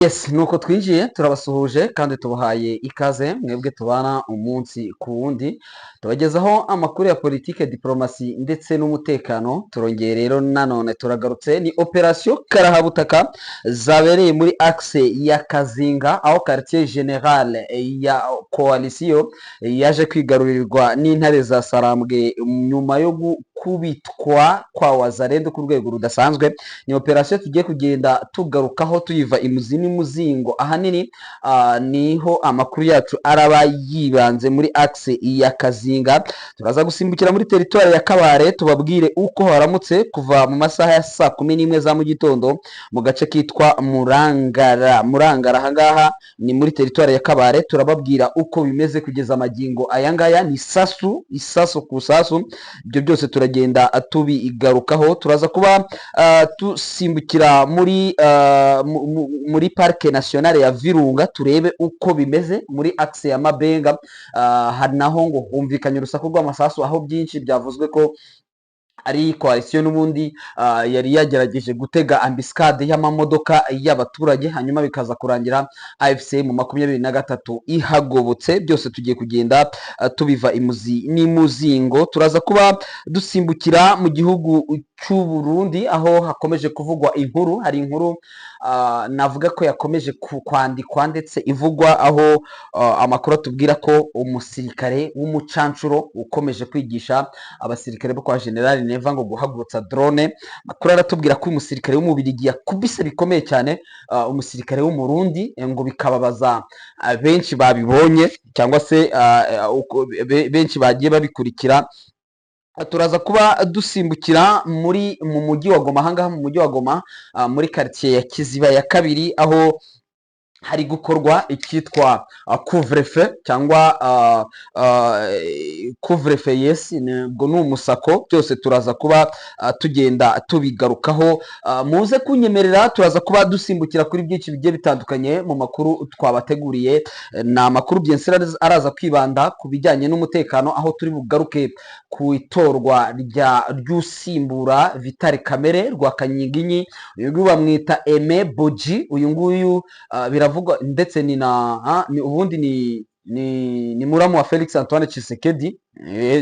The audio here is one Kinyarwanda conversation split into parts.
Yes, nuko twinjiye turabasuhuje kandi tubahaye ikaze mwebwe tubana umunsi ku wundi tubagezaho amakuru ya politike, diplomasi ndetse n'umutekano. Turongeye rero nanone turagarutse, ni operation karahabutaka zabereye muri axe ya Kazinga, aho quartier general ya coalition yaje kwigarurirwa n'intare za Sarambwe nyuma yo gukubitwa kwa Wazalendo ku rwego rudasanzwe. Ni operation tugiye kugenda tugarukaho tuyiva imuzi n'umuzingo. Ahanini niho amakuru yacu araba yibanze muri axe ya Kazinga. Turaza gusimbukira muri teritwari ya Kabare tubabwire uko haramutse kuva mu masaha ya saa 11 za mu gitondo mu gace kitwa Murangara. Ahangaha ni muri teritwari ya Kabare, turababwira uko bimeze kugeza magingo ayangaya. Ni isasu ku sasu, ibyo byose turagenda tubigarukaho. Turaza kuba tusimbukira muri parike nationale ya Virunga turebe uko bimeze muri axe ya Mabenga. Hari naho ngo humvikanye urusaku rw'amasasu, aho byinshi byavuzwe ko ari coalition n'ubundi yari yagerageje gutega ambiscade y'amamodoka y'abaturage, hanyuma bikaza kurangira AFC mu 23 ihagobotse. Byose tugiye kugenda tubiva imuzi n'imuzingo. Turaza kuba dusimbukira mu gihugu cy'u Burundi aho hakomeje kuvugwa inkuru. Hari inkuru navuga ko yakomeje kwandikwa ndetse ivugwa, aho amakuru atubwira ko umusirikare w'umucancuro ukomeje kwigisha abasirikare bo kwa General Neva ngo guhagurutsa drone. Makuru aratubwira ko umusirikare w'umubirigi yakubise bikomeye cyane umusirikare w'umurundi, ngo bikababaza benshi babibonye cyangwa se benshi bagiye babikurikira. Turaza kuba dusimbukira mu mujyi wa Goma. Ahangaha mu mujyi wa Goma muri quartier ya Kiziba ya kabiri, aho hari gukorwa ikitwa couvre-feu cyangwa couvre-feu. Yes, ngo ni umusako. Byose turaza kuba tugenda tubigarukaho. Muze kunyemerera, turaza kuba dusimbukira kuri byinshi bigiye bitandukanye mu makuru twabateguriye. Na makuru byensira araza kwibanda ku bijyanye n'umutekano, aho turi bugaruke ku itorwa ry'usimbura Vitali Kamere rwa Kanyiginyi. Uyu nguyu bamwita Aime Boji. Uyu nguyu biravugwa ndetse ni ubundi ni muramu wa Felix Antoine Tshisekedi.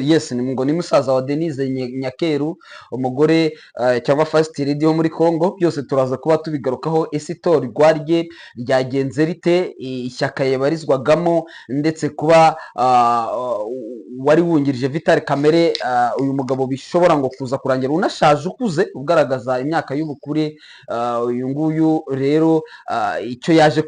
Yes, ngo ni musaza wa Denise Nyakeru, umugore cyangwa first lady wo muri Congo. Byose turaza kuba tubigarukaho. Isitori rwarye ryagenze rite, ishyaka yabarizwagamo, ndetse kuba wari wungirije Vitali Kamere, uyu mugabo bishobora ngo kuza kurangira unashaje ukuze ugaragaza imyaka y'ubukure. Uyu nguyu rero icyo yaje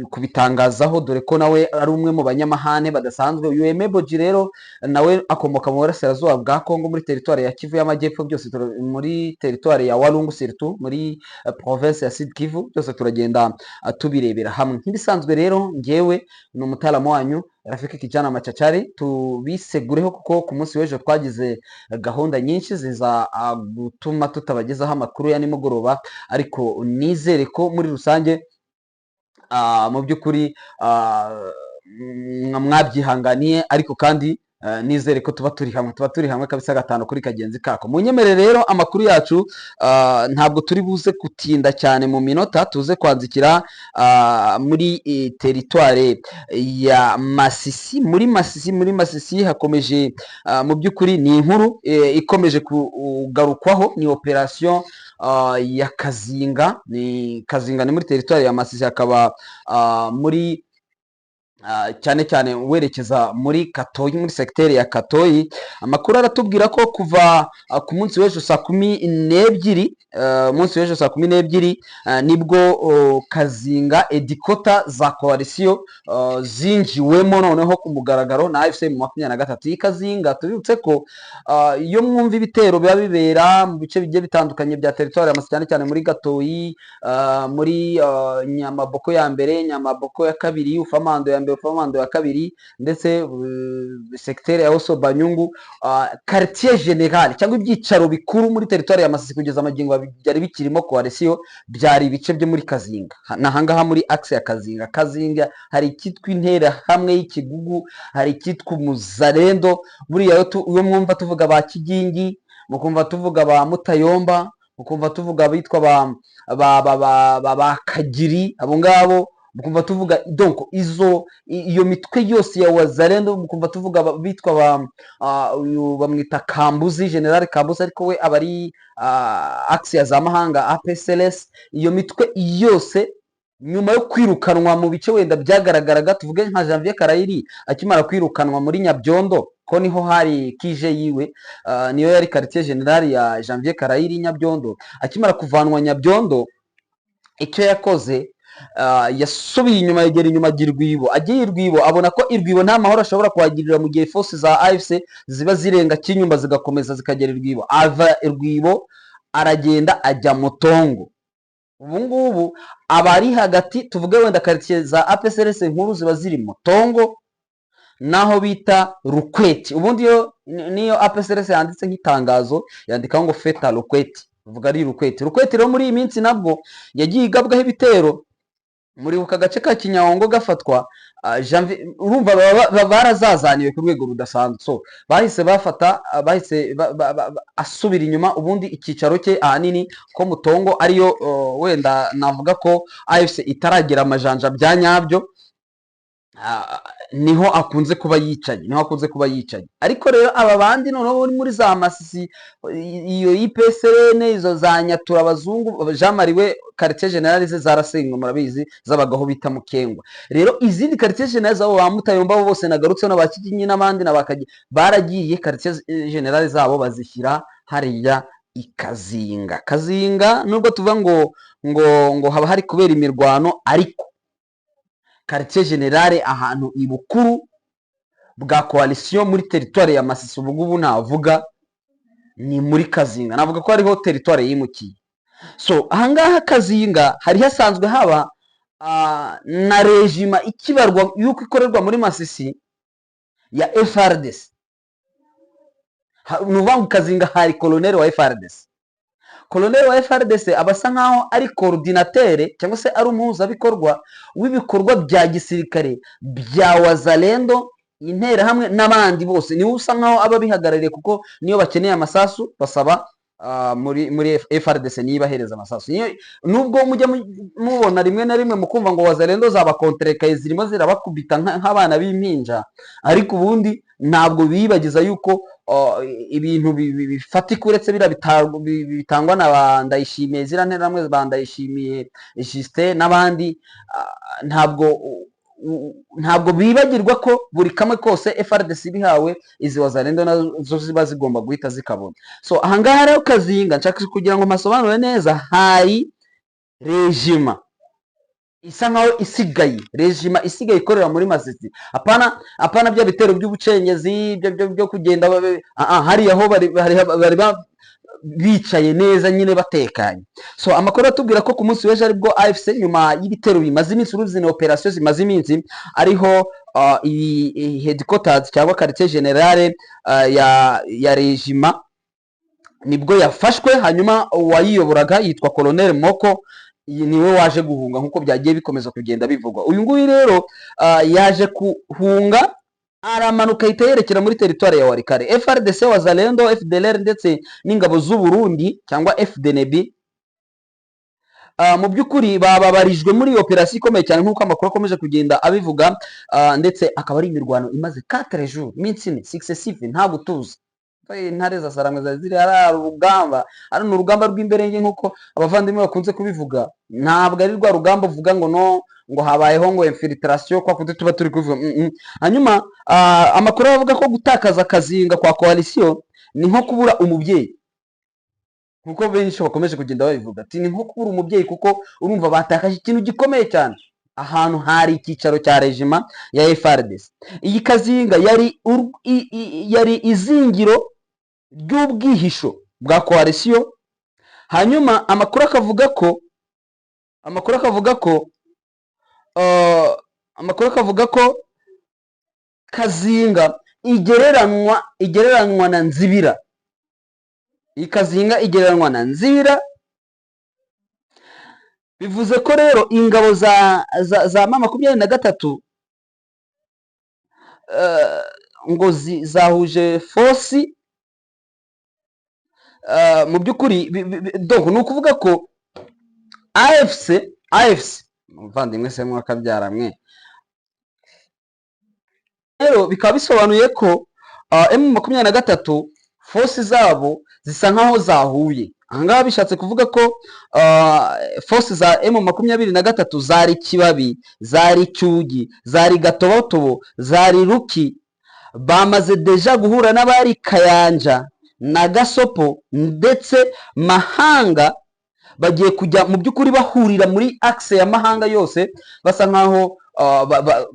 kubitangazaho, dore ko nawe ari umwe mu banyamahane badasanzwe. Uyu Aime Boji rero nawe akomoka mu burasirazuba bwa Kongo muri teritwari ya Kivu y'Amajyepfo, byose muri teritwari ya Walungu surtout muri province ya Sud Kivu. Byose turagenda tubirebera hamwe. Nk'ibisanzwe rero ngewe ni umutalamu wanyu Rafiki Kijana Machachari. Tubisegureho kuko ku munsi w'ejo twagize gahunda nyinshi ziza gutuma tutabagezaho amakuru ya nimugoroba, ariko nizere ko muri rusange mu by'ukuri mwabyihanganiye, ariko kandi nizere ko tuba turi hamwe kabisa, gatanu kuri kagenzi kako. Munyemere rero amakuru yacu ntabwo turi buze kutinda cyane mu minota, tuze kwanzikira muri teritware ya Masisi. Muri Masisi hakomeje mu by'ukuri ni inkuru ikomeje kugarukwaho, ni operation ya Kazinga. Kazinga ni muri teritware ya Masisi, hakaba muri cyane cyane werekeza muri Katoyi, muri sekiteri ya Katoyi. Amakuru aratubwira ko kuva ku munsi w'ejo saa 12 nibwo Kazinga edikota za coalition zinjiwemo noneho ku mugaragaro na AFC mu 23. Iyi Kazinga tubibutse ko iyo mwumva ibitero biba bibera mu bice bigiye bitandukanye bya teritwari ya Masisi, cyane cyane muri Gatoyi, muri Nyamaboko ya mbere, Nyamaboko ya kabiri, Ufamando ya mbere, Ufamando ya kabiri, ndetse sekiteri ya Oso Banyungu, quartier general cyangwa ibyicaro bikuru muri teritwari ya Masisi kugeza amagingo byari bikirimo coalition, byari ibice byo muri Kazinga. Nahangaha muri axe ya Kazinga hari ikitwa intera hamwe y'ikigugu, hari ikitwa Muzalendo. Buriya iyo mwumva tuvuga ba Kigingi, mukumva tuvuga ba Mutayomba, mukumva tuvuga abitwa ba Kagiri, abo ngabo mukumva tuvuga donc iyo mitwe yose ya Wazalendo, mukumva tuvuga bitwa uyu bamwita Kambuzi, General Kambuzi, ariko we abari axe ya za mahanga APCLS. Iyo mitwe yose nyuma yo kwirukanwa mu bice wenda byagaragaraga, tuvuge nka Janvier Karayiri akimara kwirukanwa muri Nyabyondo, ko niho hari kije yiwe, niyo yari quartier general ya Janvier Karayiri Nyabyondo. Akimara kuvanwa Nyabyondo, icyo yakoze yasubiye inyuma, yegera inyuma Irwibo. Agiye Irwibo abona ko Irwibo nta mahoro ashobora kuhagirira mu gihe force za AFC ziba zirenga Kinyumba zigakomeza zikagera Irwibo. Ava Irwibo aragenda ajya Mutongo. Ubu ngubu abari hagati, tuvuge wenda quartier za APCLS nkuru ziba ziri Mutongo naho bita Rukweti. Ubundi niyo APCLS yanditse nk'itangazo yandika ngo feta Rukweti, uvuga ari Rukweti. Rukweti rero muri iyi minsi nabwo yagiye igabwaho ibitero, muri uka gace ka Kinyaongo gafatwa. Urumva barazazaniwe ku rwego rudasanzwe, so bahise bafata, bahise asubira inyuma. Ubundi ikicaro cye ahanini ko Mutongo ariyo wenda navuga ko AFC itaragera amajanja bya nyabyo, niho akunze kuba yicanye, ariko rero aba bandi noneho muri za Masisi, iyo IPSRN, izo za Nyatura, abazungu, Jean Marie we quartier general ze zarasenywe murabizi, zabagaho bita Mukengwa. Rero izindi quartier general zabo ba Mutayomba bose nagarutse no bakiginyi n'abandi nabakaje, baragiye quartier general zabo bazishyira hariya ikazinga. Kazinga nubwo tuvuga ngo haba hari kubera imirwano, ariko quartier general ahantu ibukuru bwa coalition muri territoire ya Masisi ubu navuga ni muri Kazinga, navuga ko hariho territoire yimukiye. So ahangaha Kazinga hari hasanzwe haba na regima ikibarwa yuko ikorerwa muri Masisi ya FRDC. Nuvangu Kazinga hari colonel wa FRDC. Colonel wa FRDC abasa nkaho ari coordinateur cyangwa se ari umuhuzabikorwa w'ibikorwa bya gisirikare bya Wazalendo, intera hamwe n'abandi bose, niwe usa nkaho aba bihagarariye, kuko niyo bakeneye amasasu basaba muri FRDC nibahereza amasasu. Nubwo mujya mubona rimwe na rimwe mukumva ngo Wazalendo zaba kontrekaye zirimo zirabakubita nk'abana b'impinja, ariko ubundi ntabwo bibagiza yuko ibintu bifatika uretse bira bitangwa na Ndayishimiye, zira ntera hamwe bandayishimiye Justin n'abandi, ntabwo bibagirwa ko buri kamwe kose FRDC bihawe izi Wazalendo nazo ziba zigomba guhita zikabona. So ahangaha rero Kazinga nshaka kugira ngo masobanure neza, hari regima isa nkaho isigaye, regima isigaye ikorera muri Masisi. Apana bya bitero by'ubucengezi byo kugenda hari aho bari bicaye neza nyine batekanye. So amakuru atubwira ko ku munsi w'ejo aribwo AFC nyuma y'ibitero bimaze iminsi, uruzine operation zimaze iminsi, ariho headquarters cyangwa quartier general ya regima nibwo yafashwe. Hanyuma uwayiyoboraga yitwa Colonel Moko, niwe waje guhunga nkuko byagiye bikomeza kugenda bivugwa. Uyu nguyu rero yaje kuhunga, aramanuka ahita yerekera muri territoire ya Warikare. FRDC, Wazalendo, FDLR ndetse n'ingabo z'u Burundi cyangwa FDNB mu by'ukuri bababarijwe muri operation ikomeye cyane nkuko amakuru akomeje kugenda abivuga, ndetse akaba ari imirwano imaze 4 jours, minsi successive, nta gutuza. Intare za Saramwe ziri ari urugamba, ari urugamba rw'imberenge nkuko abavandimwe bakunze kubivuga. Ntabwo ari rwa rugamba uvuga ngo habayeho ngo infiltration kwa kundi tuba turi kuvuga. Hanyuma amakuru avuga ko gutakaza Kazinga kwa coalition ni nko kubura umubyeyi, nkuko benshi bakomeje kugenda babivuga ati ni nko kubura umubyeyi, kuko urumva batakaje ikintu gikomeye cyane ahantu hari ikicaro cya regima ya FRDC. Iyi Kazinga yari izingiro ry'ubwihisho bwa coalition. Hanyuma amakuru akavuga ko Kazinga igereranywa na Nzibira. Iyi Kazinga igereranywa na Nzibira, bivuze ko rero ingabo za M23 ngo zahuje force mu by'ukuri donc ni ukuvuga ko AFC muvandimwe se mwakabyara mwe rero bikaba bisobanuye ko M23 force zabo zisa nkaho zahuye. Ahangaha bishatse kuvuga ko force za M23 zari Kibabi, zari Cyugi, zari Gatobotobo, zari Ruki, bamaze deja guhura n'abari Kayanja na Gasopo ndetse Mahanga, bagiye kujya mu by'ukuri bahurira muri axe ya Mahanga yose, basa nkaho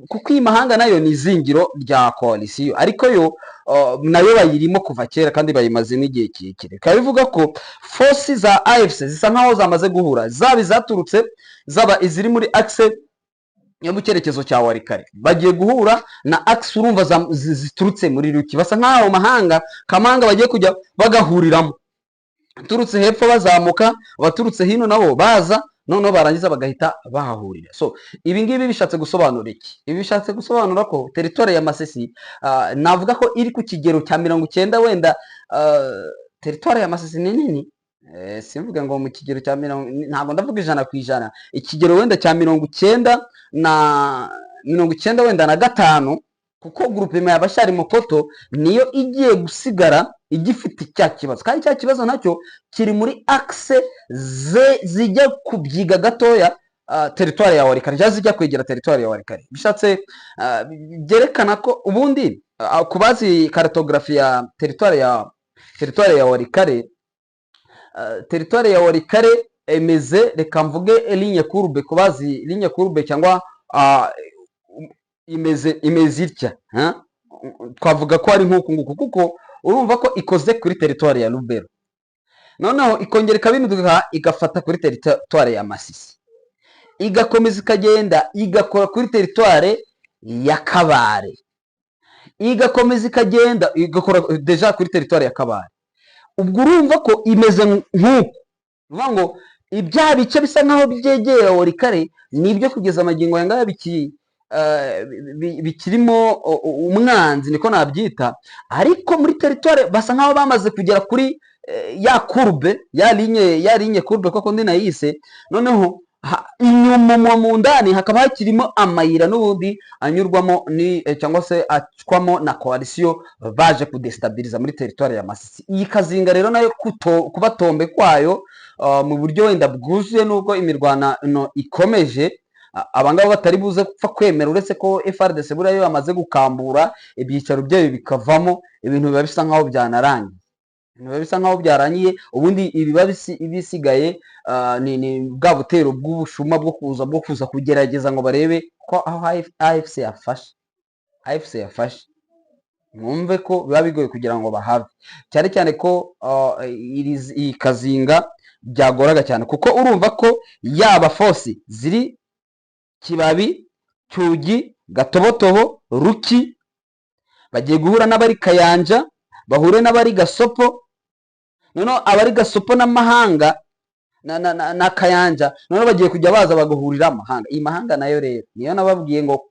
kuko iyi Mahanga nayo ni izingiro rya coalition, ariko yo nayo bayirimo kuva kera kandi bayimaze n'igihe kirekire. Bikaba bivuga ko force za AFC zisa nkaho zamaze guhura, zaba izaturutse zaba iziri muri axe yo mu cyerekezo cya Warikare, bagiye guhura na axe urumva ziturutse muri Ruki, basa nkaho Mahanga Kamanga bagiye kujya bagahuriramo, turutse hepfo bazamuka, abaturutse hino nabo baza, noneho barangiza bagahita bahahurira. So ibi ngibi bishatse gusobanura iki? Ibi bishatse gusobanura ko territoire ya Masisi navuga ko iri ku kigero cya 90, wenda territoire ya Masisi ni nini, simvuga ngo mu kigero cya 90, ntabwo ndavuga 100%, ikigero wenda cya 90 na 90 wenda na 5, kuko groupement y'abashari Mokoto niyo igiye gusigara igifite cya kibazo, kandi cya kibazo nacyo kiri muri axe zijya kubyiga gatoya territoire ya Warikare, cyangwa zijya kwegera territoire ya Warikare. Bishatse byerekana ko ubundi kubazi cartographie ya territoire ya Warikare, territoire ya Warikare emeze, reka mvuge ligne courbe, kubazi ligne courbe cyangwa imeze itya, twavuga ko ari nk'uku nguku, kuko urumva ko ikoze kuri territoire ya Lubero, noneho ikongera ikabinuka igafata kuri territoire ya Masisi, igakomeza ikagenda igakora kuri territoire ya Kabare, igakomeza ikagenda igakora deja kuri territoire ya Kabare. Ubwo urumva ko imeze nk'uku, uvuga ngo ibya bice bisa nkaho byegera Warikare nibyo kugeza amagingo yangaya bikirimo umwanzi, niko nabyita, ariko muri territoire basa nkaho bamaze kugera kuri ya courbe, ya ligne courbe koko ndi nayise, noneho inyuma mu ndani hakaba hakirimo amayira n'ubundi anyurwamo ni cyangwa se acwamo na coalition baje kudestabiliza muri territoire ya Masisi. Iyi Kazinga rero nayo kubatombe kwayo mu buryo wenda bwuzuye, nubwo imirwano ikomeje, abangabo batari buze gupfa kwemera, uretse ko FARDC buriya yo yamaze gukambura ibyicaro byayo bikavamo, ibintu biba bisa nkaho byarangiye, ubundi ibiba bisigaye ni bwa butero bw'ubushuma bwo kuza kugerageza ngo barebe ko aho AFC yafashe, mwumve ko biba bigoye kugira ngo bahave, cyane cyane ko iyi Kazinga byagoraga cyane, kuko urumva ko yaba force ziri Kibabi, Cyugi, Gatobotobo, Ruki, bagiye guhura n'abari Kayanja, bahure n'abari Gasopo, noneho abari Gasopo na Mahanga na Kayanja, noneho bagiye kujya baza bagahurira Mahanga. Iyi Mahanga nayo rero niyo nababwiye ngo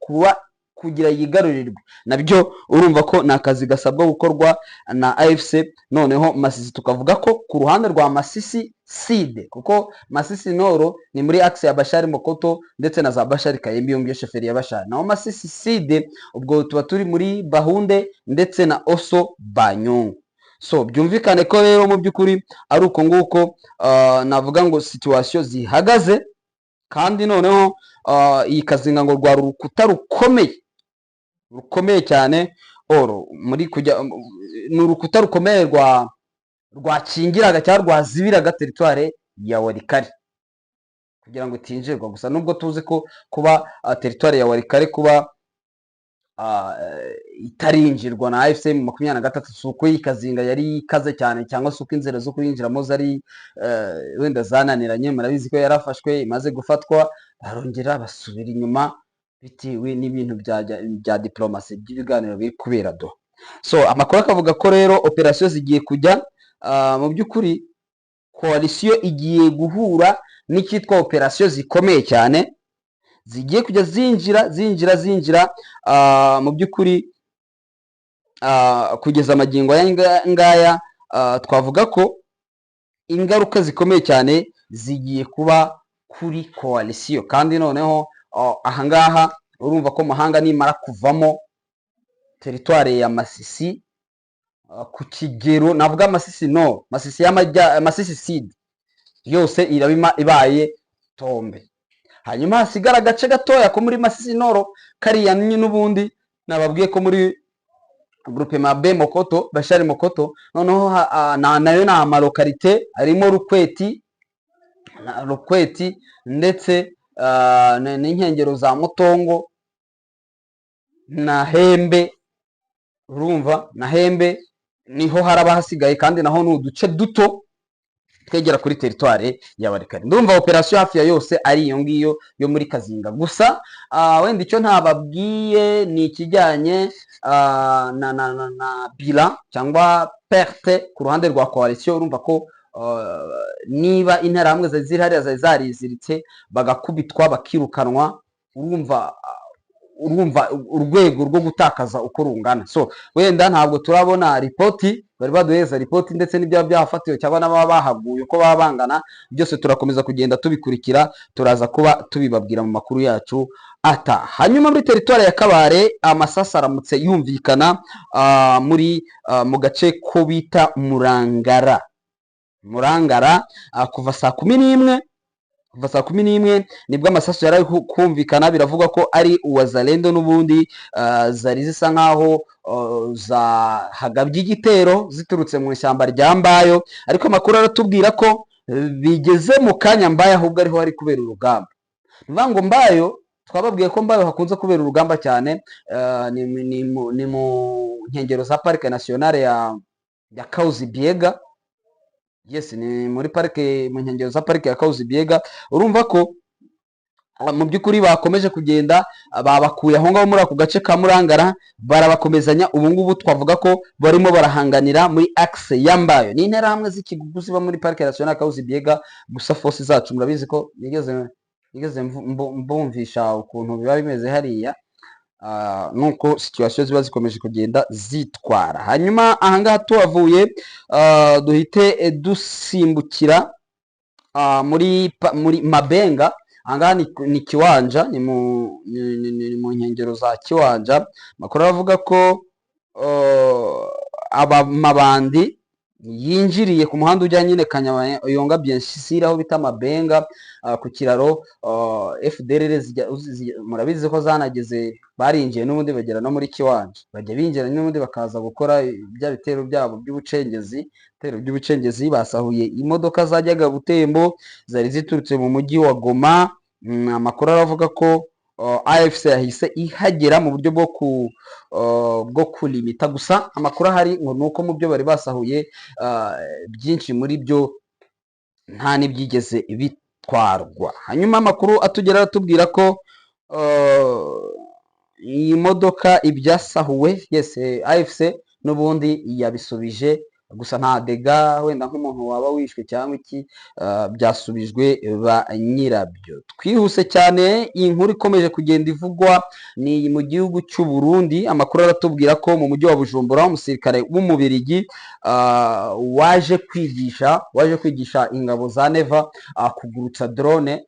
kugira yigarurirwe, nabyo urumva ko ni akazi gasabwa gukorwa na AFC. Noneho Masisi tukavuga ko ku ruhande rwa Masisi Side, kuko Masisi Noro ni muri axe ya Bashari Mokoto ndetse na za Bashari Kayembe, yo sheferi ya Bashari, naho Masisi Side ubwo tuba turi muri Bahunde ndetse na Oso Banyungu. So byumvikane ko rero mu by'ukuri ari uko nguko navuga ngo situation zihagaze, kandi noneho iyi Kazinga ngo rwa rukuta rukomeye cyane, muri kujya ni urukuta rukomeye rwakingiraga cyangwa rwazibiraga territoire ya Warikare kugira ngo itinjirwa. Gusa nubwo tuzi ko kuba territoire ya Warikare kuba itarinjirwa na AFC 23, suko iyi Kazinga yari ikaze cyane, cyangwa suko inzira zo kuyinjiramo zari wenda zananiranye. Murabizi ko yarafashwe, imaze gufatwa, barongera basubira inyuma bitewe n'ibintu bya diplomasi by'ibiganiro biri kubera do. So amakuru akavuga ko rero operation zigiye kujya mu by'ukuri coalition igiye guhura n'icyitwa operation zikomeye cyane, zigiye kujya zinjira mu by'ukuri kugeza amagingo ngaya. Twavuga ko ingaruka zikomeye cyane zigiye kuba kuri coalition, kandi noneho ahangaha urumva ko mahanga nimara kuvamo teritware ya Masisi ku kigero navuga Masisi no Masisi Masisi Sud yose irabima ibaye tombe, hanyuma hasigara agace gatoya ko muri Masisi Noro kariya n'ubundi nababwiye ko muri groupement B Mokoto Bashari Mokoto, noneho nayo na amalokalite harimo Rukweti ndetse n'inkengero za Mutongo na Hembe, urumva na Hembe niho haraba hasigaye, kandi naho ni uduce duto twegera kuri teritware ya Walikale. Ndumva operation hafi ya yose ari iyo ngiyo yo muri Kazinga. Gusa wenda icyo ntababwiye ni ikijyanye na bilan cyangwa perte ku ruhande rwa coalition. Urumva ko niba interahamwe ziri hariya zariziritse bagakubitwa bakirukanwa, urumva urwego rwo gutakaza uko rungana. So wenda ntabwo turabona ripoti, bari baduheza ripoti ndetse n'ibyo byafatiwe cyangwa n'ababa bahaguye uko baba bangana, byose turakomeza kugenda tubikurikira, turaza kuba tubibabwira mu makuru yacu ata. Hanyuma muri teritwari ya Kabare amasasa aramutse yumvikana mu gace ko bita Murangara kuva saa 11 nibwo amasasu yari kumvikana. Biravuga ko ari uwazalendo n'ubundi zari zisa nkaho zahagabye igitero ziturutse mu ishyamba rya Mbayo, ariko amakuru aratubwira ko bigeze mu kanya Mbayo ahubwo ariho hari kubera urugamba. Nivuga ngo Mbayo, twababwiye ko Mbayo hakunze kubera urugamba cyane, ni mu nkengero za Parike Nationale ya Kahuzi-Biega. Yes, ni muri parike, mu nkengero za parike ya Kahuzi-Biega. Urumva ko mu by'ukuri bakomeje kugenda babakuye aho ngaho muri ako gace ka Murangara, barabakomezanya. Ubu ngubu twavuga ko barimo barahanganira muri axe ya Mbayo. Ni interahamwe z'ikigugu ziba muri parike nationale Kahuzi-Biega. Gusa force zacu murabizi ko nigeze mbumvisha ukuntu biba bimeze hariya, nuko situation ziba zikomeje kugenda zitwara. Hanyuma ahangaha tuhavuye duhite dusimbukira muri Mabenga. Ahangaha ni Kiwanja, ni mu nkengero za Kiwanja. Makuru avuga ko mabandi yinjiriye ku muhanda ujya nyine Kanyabayonga Biensisira aho bita Mabenga ku kiraro. FDLR murabizi ko zanageze, barinjiye n'ubundi bagera no muri Kiwanja, bajya binjira n'ubundi bakaza gukora bya bitero byabo by'ubucengezi. Basahuye imodoka zajyaga Butembo zari ziturutse mu mujyi wa Goma. Amakuru aravuga ko AFC yahise ihagera mu buryo bwo kulimita. Gusa amakuru ahari ngo nuko mu byo bari basahuye byinshi muri byo nta n'ibyigeze bitwarwa. Hanyuma amakuru atugera atubwira ko iyi modoka ibyasahuwe, yes, AFC n'ubundi yabisubije, gusa nta dega wenda nk'umuntu waba wishwe cyangwa iki, byasubijwe ba nyirabyo. Twihuse cyane, iyi nkuru ikomeje kugenda ivugwa ni mu gihugu cy'u Burundi. Amakuru aratubwira ko mu mujyi wa Bujumbura umusirikare w'Umubirigi waje kwigisha ingabo za Neva kugurutsa drone,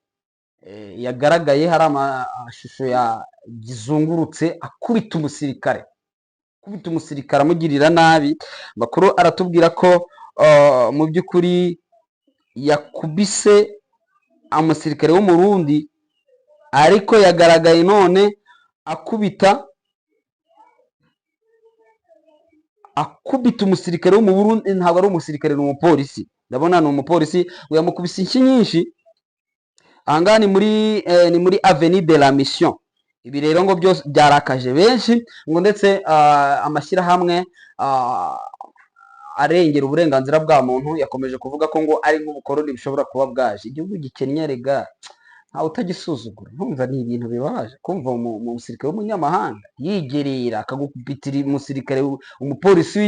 yagaragaye hari amashusho yagizungurutse akubita umusirikare amugirira nabi. Makuru aratubwira ko mu by'ukuri yakubise umusirikare w'Umurundi, ariko yagaragaye none akubita umusirikare w'Umurundi. Ntabwo ari umusirikare, ni umupolisi. Ndabona ni umupolisi, yamukubise inshyi nyinshi. Ahangaha ni muri Avenue de la Mission. Ibi rero ngo byose byarakaje benshi, ngo ndetse amashyirahamwe arengera uburenganzira bwa muntu yakomeje kuvuga ko ngo ari nk'ubukoroni bishobora kuba bwaje. Igihugu gikennye rega, ntawe utagisuzugura. Ntumva ni ibintu bibabaje kumva mu musirikare w'umunyamahanga yigerera akagukubitira umupolisi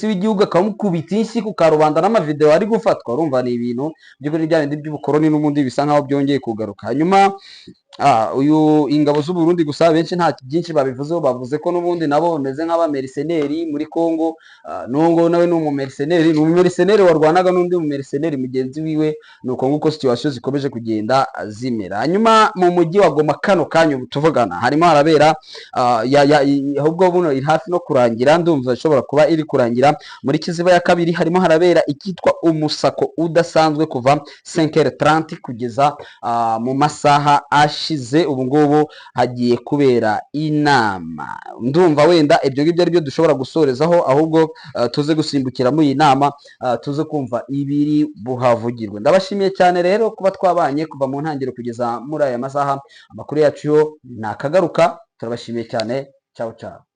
w'igihugu akamukubita inshyi ku karubanda n'amavideo ari gufatwa. Urumva ni ibintu by'ubukoroni n'ubundi bisa nkaho byongeye kugaruka. Hanyuma uyu ingabo z'u Burundi gusa benshi nta byinshi babivuzeho, bavuze ko n'ubundi nabo bameze nk'abameriseneri muri Congo. N'uwo nawe ni umumeriseneri warwanaga n'undi mumeriseneri mugenzi wiwe, ni uko nguko situation zikomeje kugenda zimera. Hanyuma mu mujyi wa Goma kano kanya ubu tuvugana harimo harabera ahubwo buno iri hafi no kurangira, ndumva ishobora kuba iri kurangira. Muri Kiziba ya kabiri harimo harabera ikitwa umusako udasanzwe kuva 5h30 kugeza mu masaha ashize. Ubu ngubu hagiye kubera inama, ndumva wenda ibyo ngibyo ari byo dushobora gusorezaho, ahubwo tuze gusimbukira muri iyi nama, tuze kumva ibiri buhavugirwe. Ndabashimiye cyane rero kuba twabanye kuva mu ntangiriro kugeza muri aya masaha. Amakuru yacu yo nakagaruka, turabashimiye cyane. Ciao ciao.